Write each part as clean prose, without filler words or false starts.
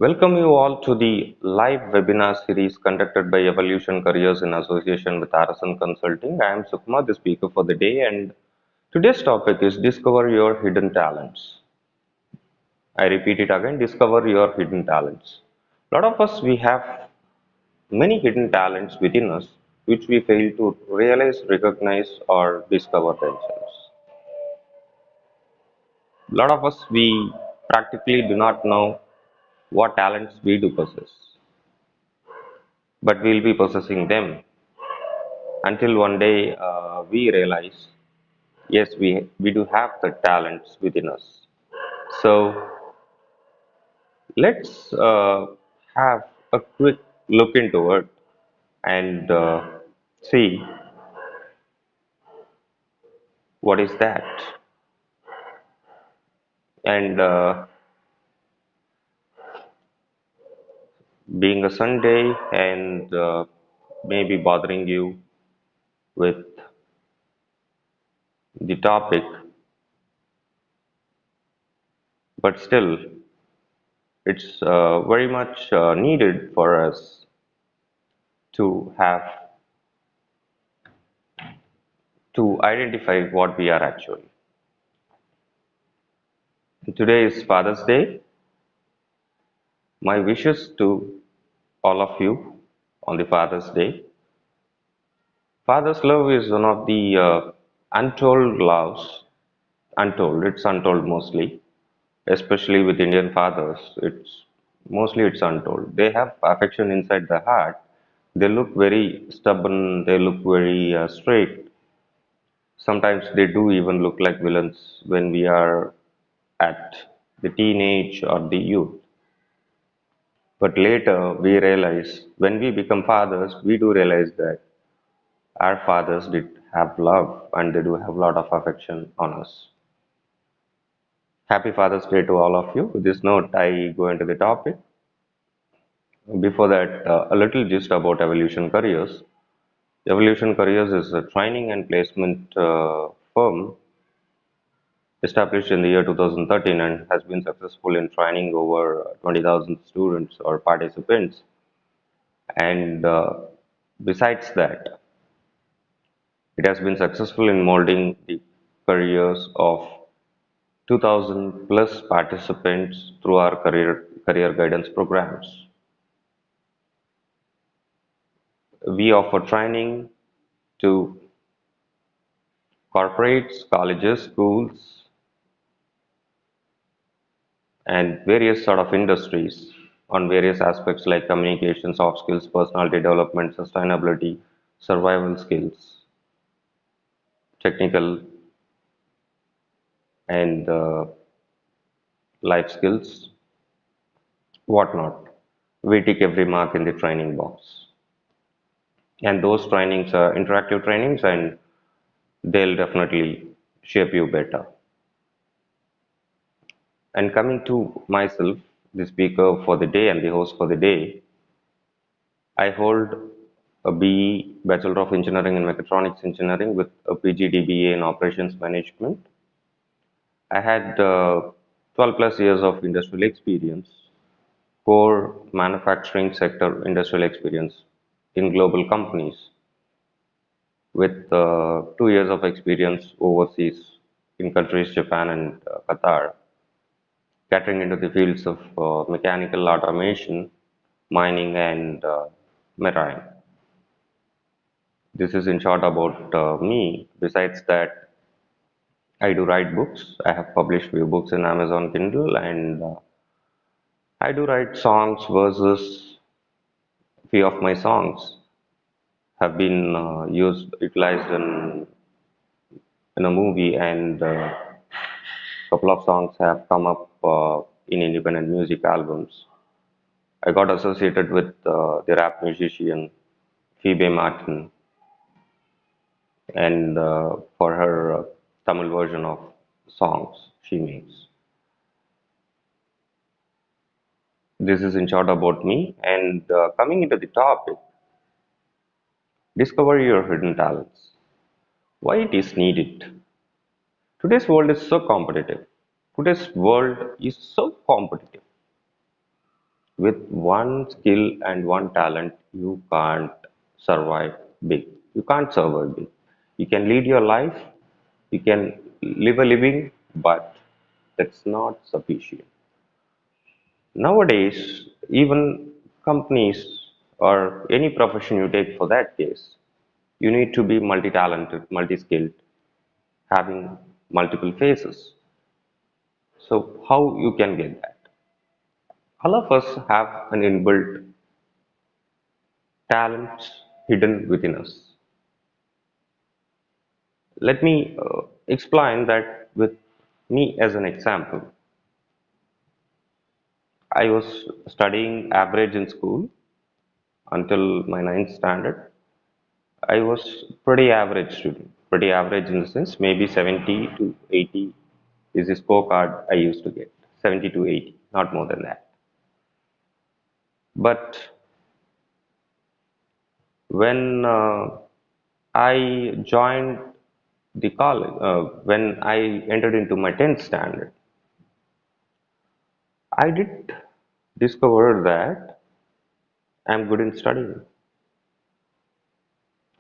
Welcome you all to the live webinar series conducted by Evolution Careers in association with RSN Consulting. I am Sukumar, the speaker for the day, and today's topic is Discover Your Hidden Talents. I repeat it again, discover your hidden talents. A lot of us, we have many hidden talents within us which we fail to realize, recognize, or discover themselves. A lot of us, we practically do not know what talents we do possess, but we'll be possessing them until one day we realize, yes, we do have the talents within us. So let's have a quick look into it and see what is that. And being a Sunday and maybe bothering you with the topic, but still, it's very much needed for us to have to identify what we are actually. Today is Father's Day. My wishes to all of you on the Father's Day. Father's love is one of the untold loves. Untold, it's untold mostly, especially with Indian fathers. It's untold. They have affection inside the heart. They look very stubborn. They look very straight. Sometimes they do even look like villains when we are at the teenage or the youth. But later we realize when we become fathers, we do realize that our fathers did have love and they do have a lot of affection on us. Happy Father's Day to all of you. With this note, I go into the topic. Before that, a little gist about Evolution Careers. Evolution Careers is a training and placement firm established in the year 2013 and has been successful in training over 20,000 students or participants. And besides that, it has been successful in molding the careers of 2,000 plus participants through our career guidance programs. We offer training to corporates, colleges, schools, and various sort of industries on various aspects like communication, soft skills, personality development, sustainability, survival skills, technical and life skills, whatnot. We tick every mark in the training box. And those trainings are interactive trainings and they'll definitely shape you better. And coming to myself, the speaker for the day and the host for the day, I hold a BE, Bachelor of Engineering in Mechatronics Engineering with a PGDBA in Operations Management. I had 12 plus years of industrial experience, core manufacturing sector industrial experience in global companies with 2 years of experience overseas in countries Japan and Qatar, catering into the fields of mechanical automation, mining, and marine. This is in short about me. Besides that, I do write books. I have published few books in Amazon Kindle, and I do write songs, verses. Few of my songs have been utilized in a movie, and couple of songs have come up in independent music albums. I got associated with the rap musician Phoebe Martin, and for her Tamil version of songs she makes. This is in short about me, and coming into the topic, discover your hidden talents. Why it is needed? Today's world is so competitive. Today's world is so competitive. with one skill and one talent, you can't survive big. You can't survive big. You can lead your life, you can live a living, but that's not sufficient. Nowadays, even companies or any profession you take for that case, you need to be multi-talented, multi-skilled, having multiple faces. So how you can get that? All of us have an inbuilt talents hidden within us. Let me explain that with me as an example. I was studying average in school until my ninth standard. I was pretty average student, pretty average in the sense maybe 70 to 80 is the scorecard I used to get. 70 to 80, not more than that. But when I joined the college, when I entered into my 10th standard, I did discover that I'm good in studying.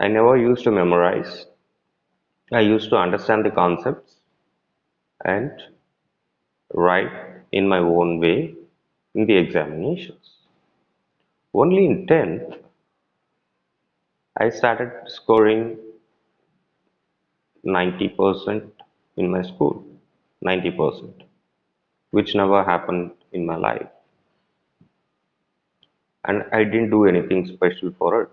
I never used to memorize. I used to understand the concepts and write in my own way in the examinations. Only in 10th, I started scoring 90% in my school. 90%, which never happened in my life. And I didn't do anything special for it.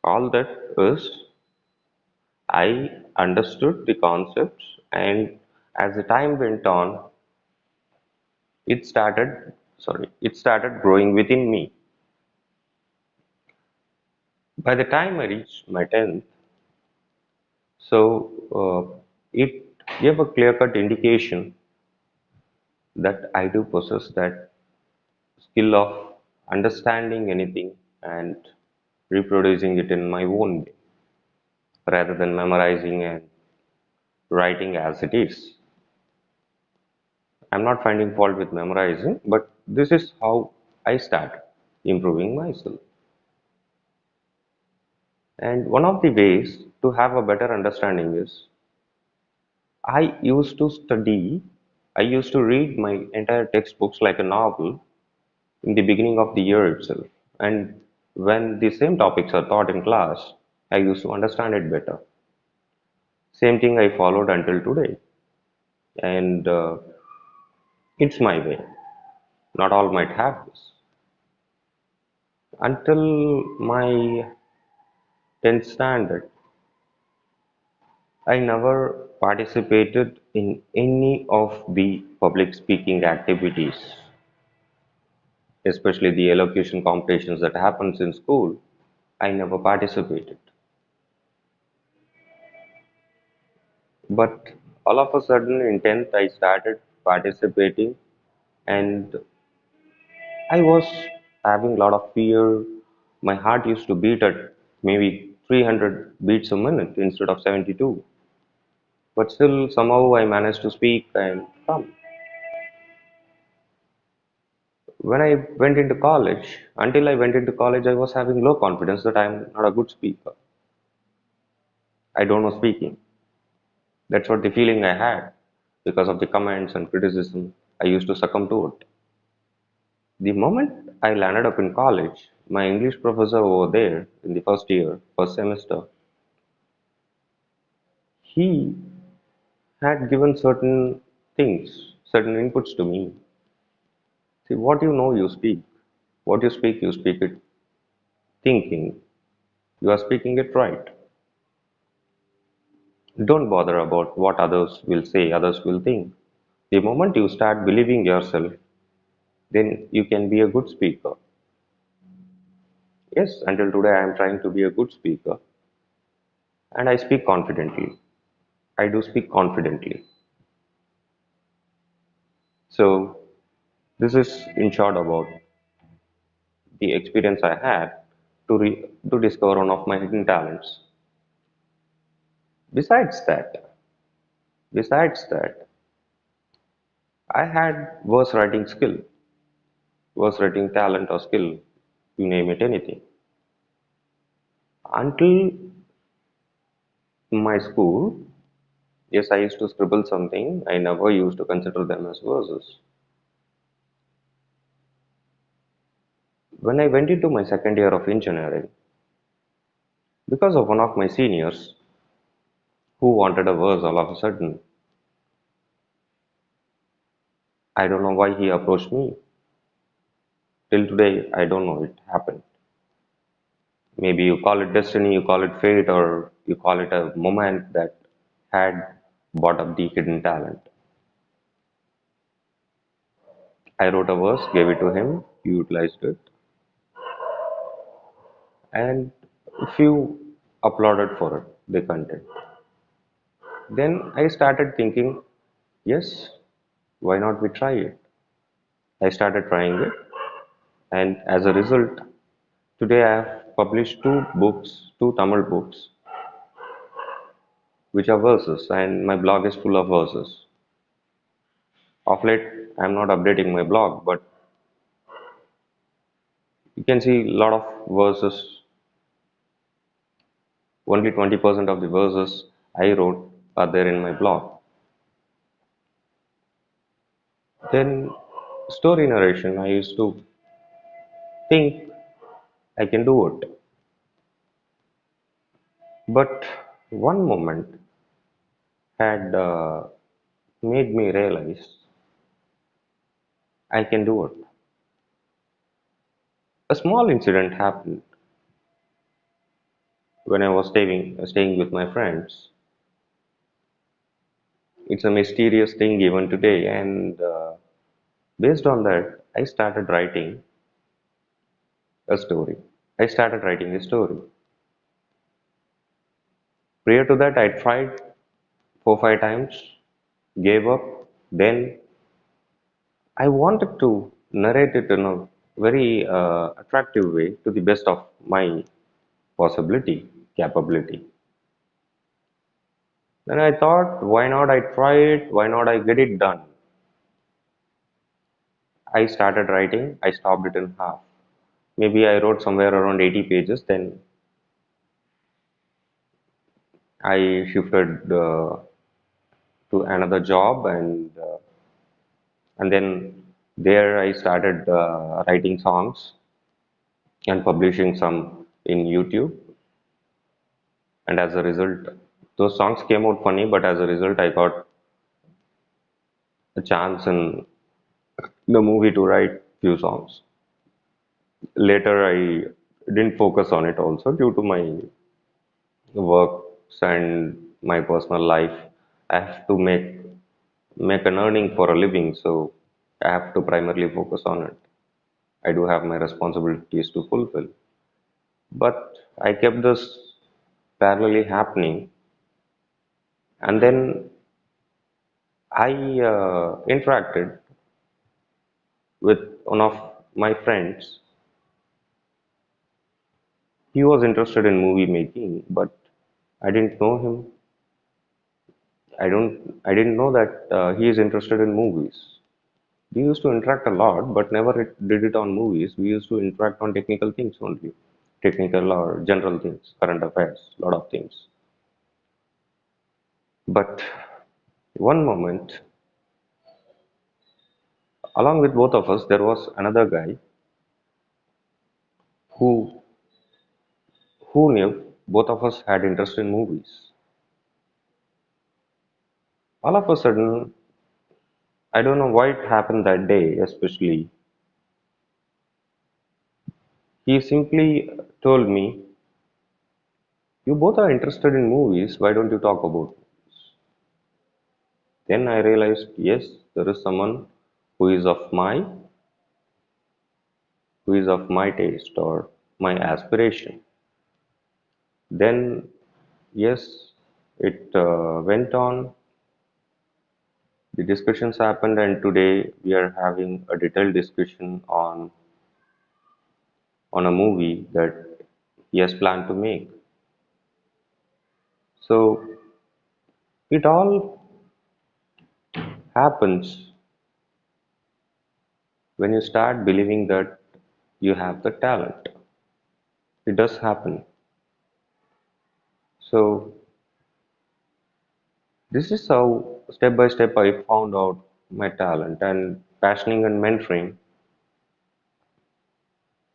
All that is, I understood the concepts, and as the time went on, it started growing within me. By the time I reached my 10th, it gave a clear-cut indication that I do possess that skill of understanding anything and reproducing it in my own way rather than memorizing and writing as it is. I'm not finding fault with memorizing, but this is how I started improving myself. And one of the ways to have a better understanding is I used to study, I used to read my entire textbooks like a novel in the beginning of the year itself. And when the same topics are taught in class, I used to understand it better. Same thing I followed until today. And it's my way. Not all might have this. Until my 10th standard, I never participated in any of the public speaking activities, especially the elocution competitions that happens in school. I never participated. But all of a sudden in 10th, I started participating and I was having a lot of fear. My heart used to beat at maybe 300 beats a minute instead of 72. But still, somehow I managed to speak and come. When I went into college, until I went into college, I was having low confidence that I'm not a good speaker. I don't know speaking. That's what the feeling I had because of the comments and criticism. I used to succumb to it. The moment I landed up in college, my English professor over there in the first year, first semester, he had given certain things, certain inputs to me. See, what you know, you speak. What you speak it thinking. You are speaking it right. Don't bother about what others will say, others will think. The moment you start believing yourself, then you can be a good speaker. Yes, until today I am trying to be a good speaker and I speak confidently. I do speak confidently. So, this is in short about the experience I had to discover one of my hidden talents. Besides that, besides that, I had verse writing skill, verse writing talent or skill, you name it, anything. Until my school, yes, I used to scribble something. I never used to consider them as verses. When I went into my second year of engineering, because of one of my seniors who wanted a verse all of a sudden, I don't know why he approached me. Till today, I don't know it happened. Maybe you call it destiny, you call it fate, or you call it a moment that had brought up the hidden talent. I wrote a verse, gave it to him, he utilized it, and few applauded for it, the content. Then I started thinking, yes, why not we try it? I started trying it, and as a result, today I have published two books, two Tamil books, which are verses, and my blog is full of verses. Of late, I'm not updating my blog, but you can see a lot of verses. Only 20% of the verses I wrote are there in my blog. Then, story narration, I used to think I can do it. But one moment had made me realize I can do it. A small incident happened when I was staying with my friends. It's a mysterious thing even today, and based on that, I started writing a story. I started writing a story. Prior to that, I tried 4 5 times, gave up. Then I wanted to narrate it in a very attractive way to the best of my possibility, capability. Then I thought, why not I try it? Why not I get it done? I started writing, I stopped it in half. Maybe I wrote somewhere around 80 pages, then I shifted to another job, and then there I started writing songs and publishing some in YouTube. And as a result, those songs came out funny, but as a result, I got a chance in the movie to write few songs. Later, I didn't focus on it also due to my works and my personal life. I have to make an earning for a living, so I have to primarily focus on it. I do have my responsibilities to fulfill. But I kept this parallelly happening, and then I interacted with one of my friends. He was interested in movie making, but I didn't know him. I didn't know that he is interested in movies. We used to interact a lot, but never did it on movies. We used to interact on technical things only, technical or general things, current affairs, lot of things. But one moment, along with both of us, there was another guy who who knew both of us had interest in movies. All of a sudden, I don't know why it happened that day, especially. He simply told me, "You both are interested in movies. Why don't you talk about movies?" Then I realized, yes, there is someone who is of my taste or my aspiration. Then, yes, it went on. The discussions happened, and today we are having a detailed discussion on a movie that he has planned to make. So it all happens when you start believing that you have the talent. It does happen. So, this is how step by step I found out my talent and passioning and mentoring.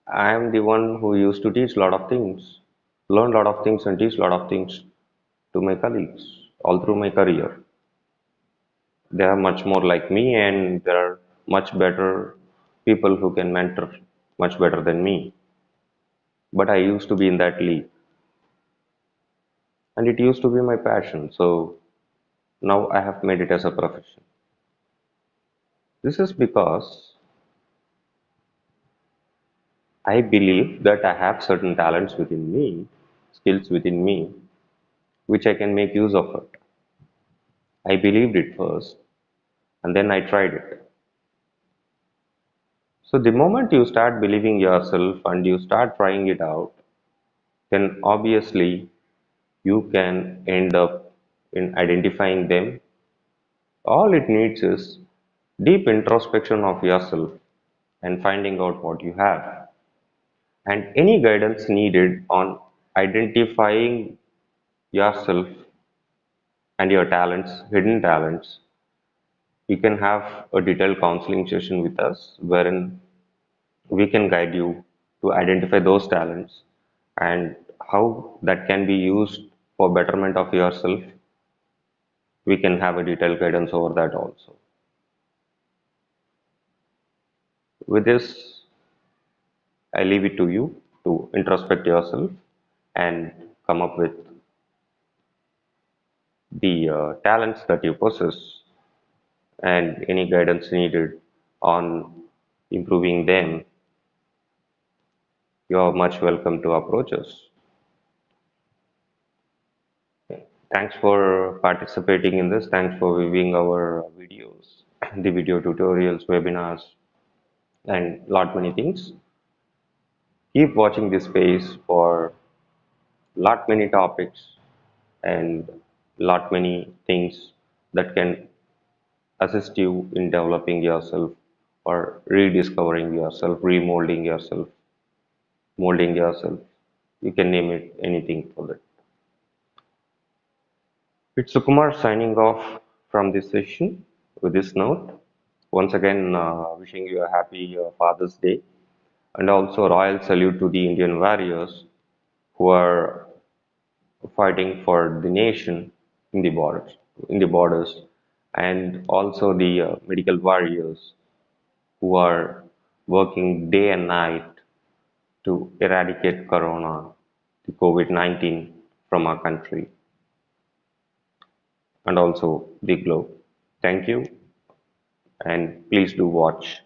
I am the one who used to teach a lot of things, learn a lot of things, and teach a lot of things to my colleagues all through my career. They are much more like me, and there are much better people who can mentor much better than me. But I used to be in that league, and it used to be my passion. So now I have made it as a profession. This is because I believe that I have certain talents within me, skills within me, which I can make use of it. I believed it first, and then I tried it. So the moment you start believing yourself and you start trying it out, then obviously you can end up in identifying them. All it needs is deep introspection of yourself and finding out what you have. And any guidance needed on identifying yourself and your talents, hidden talents, you can have a detailed counseling session with us wherein we can guide you to identify those talents and how that can be used for betterment of yourself. We can have a detailed guidance over that also. With this, I leave it to you to introspect yourself and come up with the talents that you possess and any guidance needed on improving them. You are much welcome to approach us. Thanks for participating in this. Thanks for viewing our videos, the video tutorials, webinars, and lot many things. Keep watching this space for lot many topics and lot many things that can assist you in developing yourself or rediscovering yourself, remolding yourself, molding yourself. You can name it anything for that. It's Sukumar signing off from this session with this note. Once again, wishing you a happy Father's Day and also a royal salute to the Indian warriors who are fighting for the nation in the borders, and also the medical warriors who are working day and night to eradicate Corona, the COVID-19 from our country and also the globe. Thank you, and please do watch